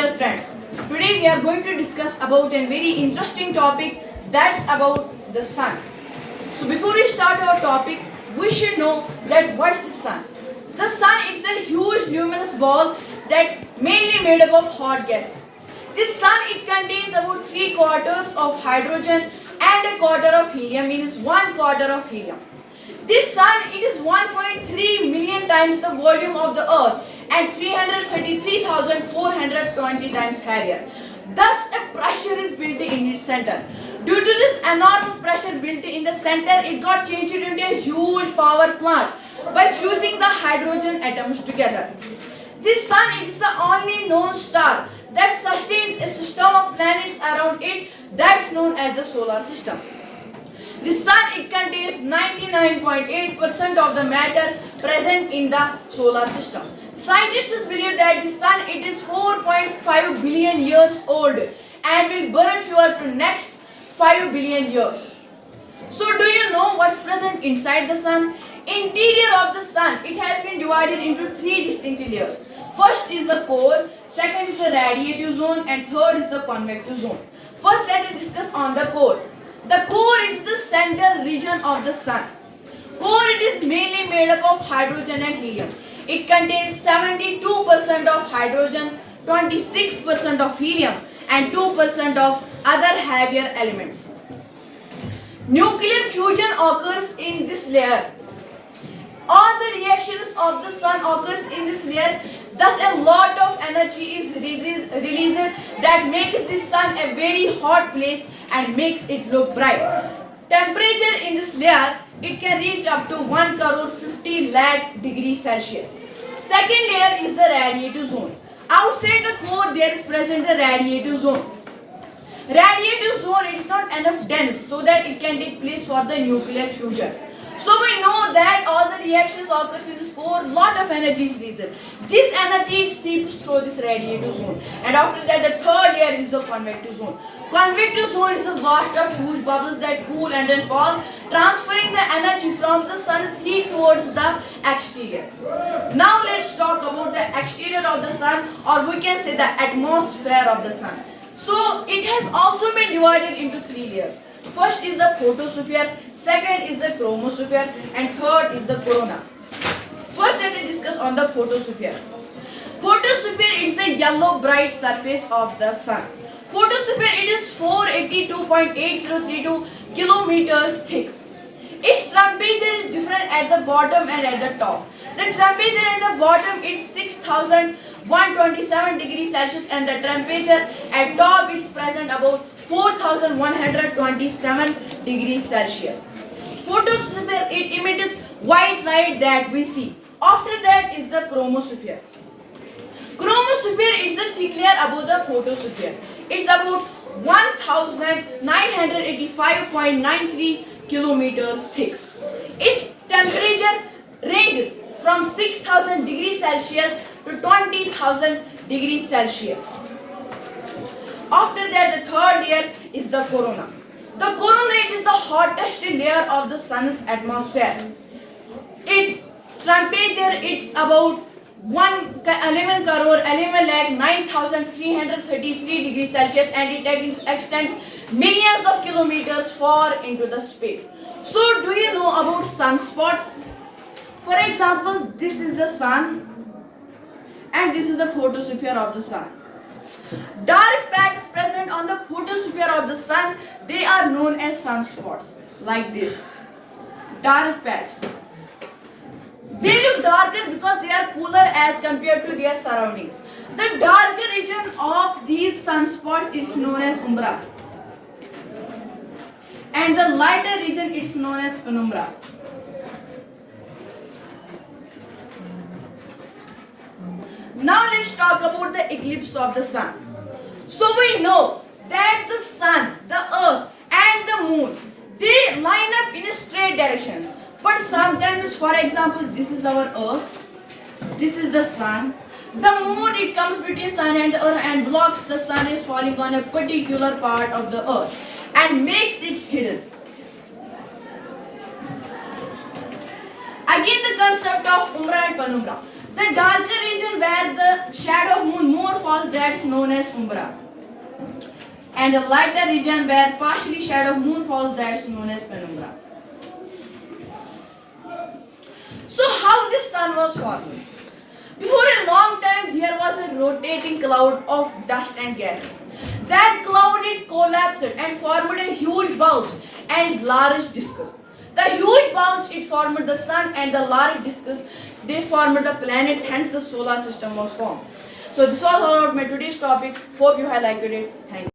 dear friends. Today we are going to discuss about a very interesting topic that's about the sun. So before we start our topic, we should know that what's the sun? The sun is a huge luminous ball that's mainly made up of hot gases. This sun it contains about 3/4 of hydrogen and a quarter of helium, means 1/4 of helium. This sun it is 1.3 million times the volume of the earth and 333,420 times heavier. Thus a pressure is built in its center. Due to this enormous pressure built in the center, it got changed into a huge power plant by fusing the hydrogen atoms together. This sun is the only known star that sustains a system of planets around it that's known as the solar system. The sun it contains 99.8% of the matter present in the solar system. Scientists believe that the sun it is 4.5 billion years old and will burn fuel to next 5 billion years. So do you know what's present inside the sun? Interior of the sun it has been divided into 3 distinct layers. First is the core, second is the radiative zone, and third is the convective zone. First let us discuss on the core. The core is the central region of the sun. Core it is mainly made up of hydrogen and helium. It contains 72% of hydrogen, 26% of helium and 2% of other heavier elements. Nuclear fusion occurs in this layer. All the reactions of the sun occurs in this layer. Thus a lot of energy is released that makes the sun a very hot place and makes it look bright. Temperature in this layer it can reach up to 1 crore 50 lakh degrees Celsius. Second layer is the radiative zone. Outside the core there is present the radiative zone. Radiative zone is not enough dense so that it can take place for the nuclear fusion. So we know that all the reactions occurs in this core, lot of energy is released. This energy seeps through this radiative zone, and after that the third layer is the convective zone. Convective zone is a vast of huge bubbles that cool and then fall, transferring the energy from the sun's heat towards the exterior. Now let's talk about the exterior of the sun, or we can say the atmosphere of the sun. So it has also been divided into 3 layers. First is the photosphere, second is the chromosphere, and third is the corona. First let us discuss on the photosphere. Photosphere is the yellow bright surface of the sun. Photosphere it is 482.8032 kilometers thick. Its temperature is different at the bottom and at the top. The temperature at the bottom is 6,127 degrees Celsius and the temperature at top is present about 4,127 degrees Celsius. Photosphere it emits white light that we see. After that is the chromosphere. Chromosphere is the thick layer above the photosphere. It's about 1,985.93 kilometers thick. Its temperature ranges from 6,000 degrees Celsius to 20,000 degrees Celsius. After that the third layer is the corona. The corona it is the hottest layer of the sun's atmosphere. Its temperature it's about 11 crore 11 lakh 9,333 degrees Celsius and it extends millions of kilometers far into the space. So do you know about sunspots? For example, this is the sun and this is the photosphere of the sun. Dark patches present on the photosphere of the sun, they are known as sunspots, like this. Dark patches. They look darker because they are cooler as compared to their surroundings. The darker region of these sunspots is known as umbra. And the lighter region is known as penumbra. Now let's talk about the eclipse of the sun. So we know that the sun, the earth and the moon, they line up in straight directions. But sometimes, for example, this is our earth, this is the sun. The moon it comes between sun and earth and blocks the sun is falling on a particular part of the earth and makes it hidden. Again the concept of umbra and penumbra. The darker region where the shadow of moon more falls, that's known as umbra. And the lighter region where partially shadow of moon falls, that's known as penumbra. So how this sun was formed? Before a long time there was a rotating cloud of dust and gases. That cloud it collapsed and formed a huge bulge and large discus. The huge bulge it formed the sun and the large discus they formed the planets, hence the solar system was formed. So this was all about my today's topic. Hope you have liked it. Thank you.